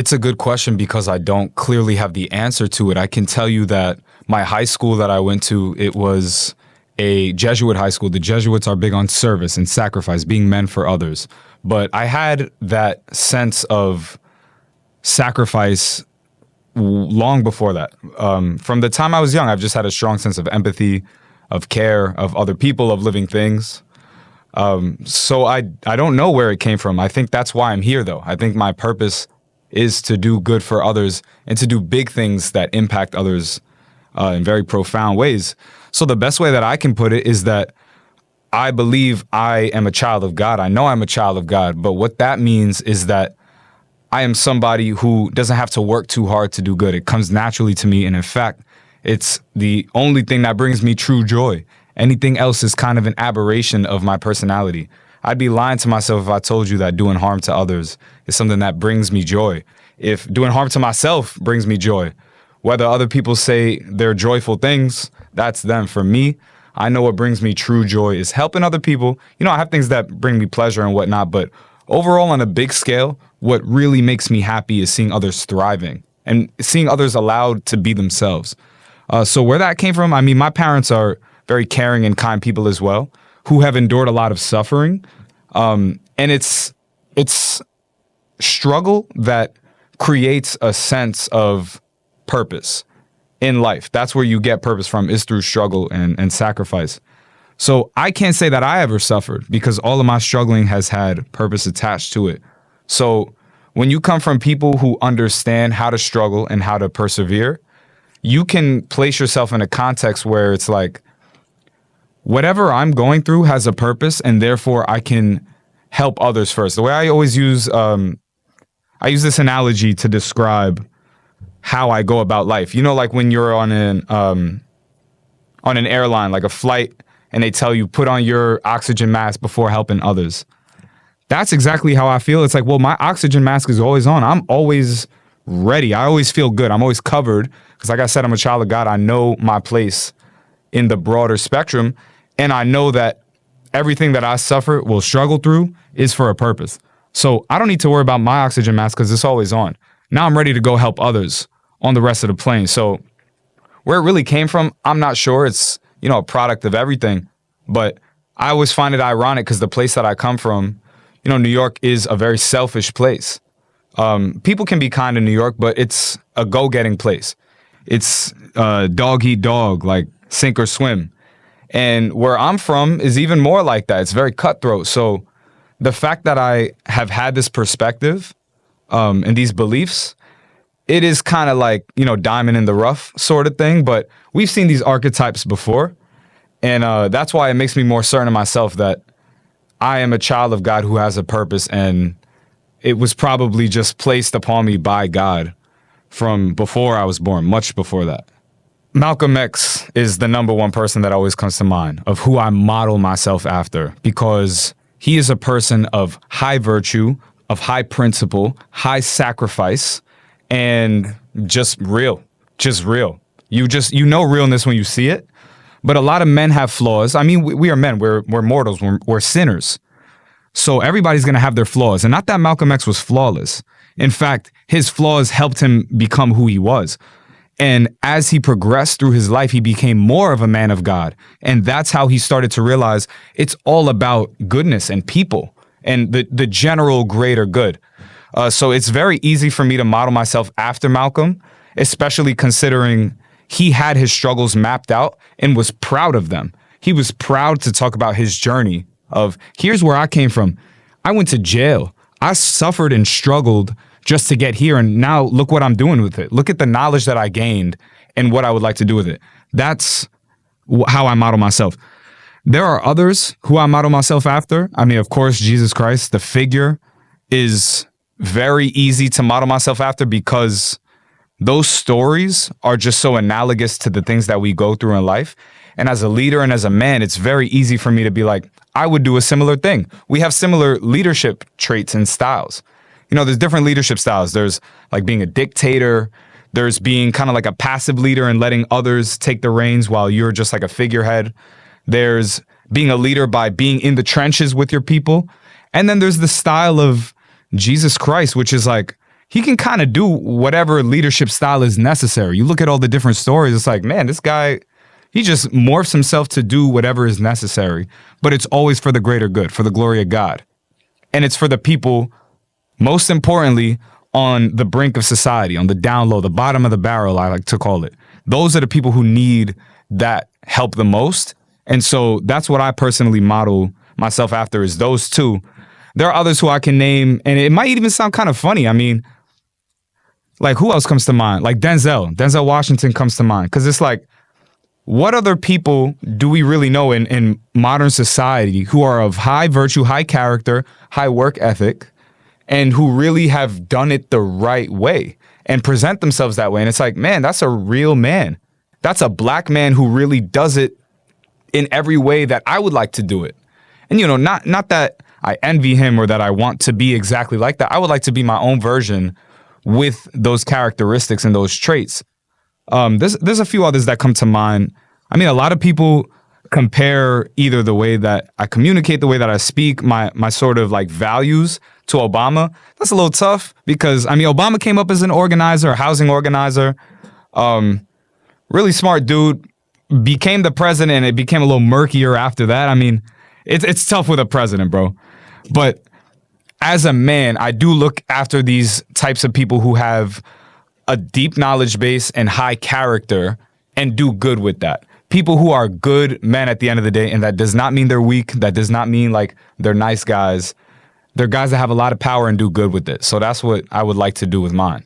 It's a good question because I don't clearly have the answer to it. I can tell you that my high school that I went to, it was a Jesuit high school. The Jesuits are big on service and sacrifice, being men for others. But I had that sense of sacrifice long before that. From the time I was young, I've just had a strong sense of empathy, of care, of other people, of living things. So I don't know where it came from. I think that's why I'm here, though. I think my purpose is to do good for others and to do big things that impact others in very profound ways. So the best way that I can put it is that I believe I am a child of God. I know I'm a child of God, but what that means is that I am somebody who doesn't have to work too hard to do good. It comes naturally to me. And in fact, it's the only thing that brings me true joy. Anything else is kind of an aberration of my personality. I'd be lying to myself if I told you that doing harm to others is something that brings me joy. If doing harm to myself brings me joy, whether other people say they're joyful things, that's them. For me, I know what brings me true joy is helping other people. You know, I have things that bring me pleasure and whatnot, but overall on a big scale, what really makes me happy is seeing others thriving and seeing others allowed to be themselves. So where that came from, I mean, my parents are very caring and kind people as well, who have endured a lot of suffering. And it's struggle that creates a sense of purpose in life. That's where you get purpose from, is through struggle and sacrifice. So I can't say that I ever suffered because all of my struggling has had purpose attached to it. So when you come from people who understand how to struggle and how to persevere, you can place yourself in a context where it's like, whatever I'm going through has a purpose, and therefore I can help others first. The way I always use, I use this analogy to describe how I go about life. You know, like when you're on an airline, like a flight, and they tell you put on your oxygen mask before helping others. That's exactly how I feel. It's like, well, my oxygen mask is always on. I'm always ready. I always feel good. I'm always covered because, like I said, I'm a child of God. I know my place in the broader spectrum, and I know that everything that I suffer, will struggle through, is for a purpose. So I don't need to worry about my oxygen mask because it's always on. Now I'm ready to go help others on the rest of the plane. So where it really came from, I'm not sure. It's, you know, a product of everything. But I always find it ironic because the place that I come from, you know, New York is a very selfish place. People can be kind in New York, but it's a go-getting place. It's dog eat dog, like sink or swim. And where I'm from is even more like that. It's very cutthroat. So the fact that I have had this perspective and these beliefs, it is kind of like, you know, diamond in the rough sort of thing. But we've seen these archetypes before. And that's why it makes me more certain of myself that I am a child of God who has a purpose. And it was probably just placed upon me by God from before I was born, much before that. Malcolm X is the number one person that always comes to mind of who I model myself after, because he is a person of high virtue, of high principle, high sacrifice, and just real. You know realness when you see it. But a lot of men have flaws. I mean, we are men. We're mortals. We're sinners. So everybody's going to have their flaws. And not that Malcolm X was flawless. In fact, his flaws helped him become who he was. And as he progressed through his life, he became more of a man of God. And that's how he started to realize it's all about goodness and people and the general greater good. So it's very easy for me to model myself after Malcolm, especially considering he had his struggles mapped out and was proud of them. He was proud to talk about his journey of, here's where I came from. I went to jail. I suffered and struggled just to get here. And now look what I'm doing with it. Look at the knowledge that I gained and what I would like to do with it. That's how I model myself. There are others who I model myself after. I mean, of course, Jesus Christ, the figure, is very easy to model myself after because those stories are just so analogous to the things that we go through in life. And as a leader and as a man, it's very easy for me to be like, I would do a similar thing. We have similar leadership traits and styles. You know, there's different leadership styles. There's like being a dictator. There's being kind of like a passive leader and letting others take the reins while you're just like a figurehead. There's being a leader by being in the trenches with your people. And then there's the style of Jesus Christ, which is like, he can kind of do whatever leadership style is necessary. You look at all the different stories, it's like, man, this guy, he just morphs himself to do whatever is necessary, but it's always for the greater good, for the glory of God. And it's for the people, most importantly, on the brink of society, on the down low, the bottom of the barrel, I like to call it. Those are the people who need that help the most. And so that's what I personally model myself after, is those two. There are others who I can name, and it might even sound kind of funny. I mean, like, who else comes to mind? Like Denzel Washington comes to mind. Because it's like, what other people do we really know in modern society who are of high virtue, high character, high work ethic, and who really have done it the right way and present themselves that way? And it's like, man, that's a real man. That's a black man who really does it in every way that I would like to do it. And, you know, not that I envy him or that I want to be exactly like that. I would like to be my own version with those characteristics and those traits. There's a few others that come to mind. I mean, a lot of people compare either the way that I communicate, the way that I speak, my sort of like values to Obama. That's a little tough because, I mean, Obama came up as an organizer, a housing organizer, really smart dude, became the president, and it became a little murkier after that. I mean, it's tough with a president, bro. But as a man, I do look after these types of people who have a deep knowledge base and high character and do good with that. People who are good men at the end of the day, and that does not mean they're weak. That does not mean like they're nice guys. They're guys that have a lot of power and do good with it. So that's what I would like to do with mine.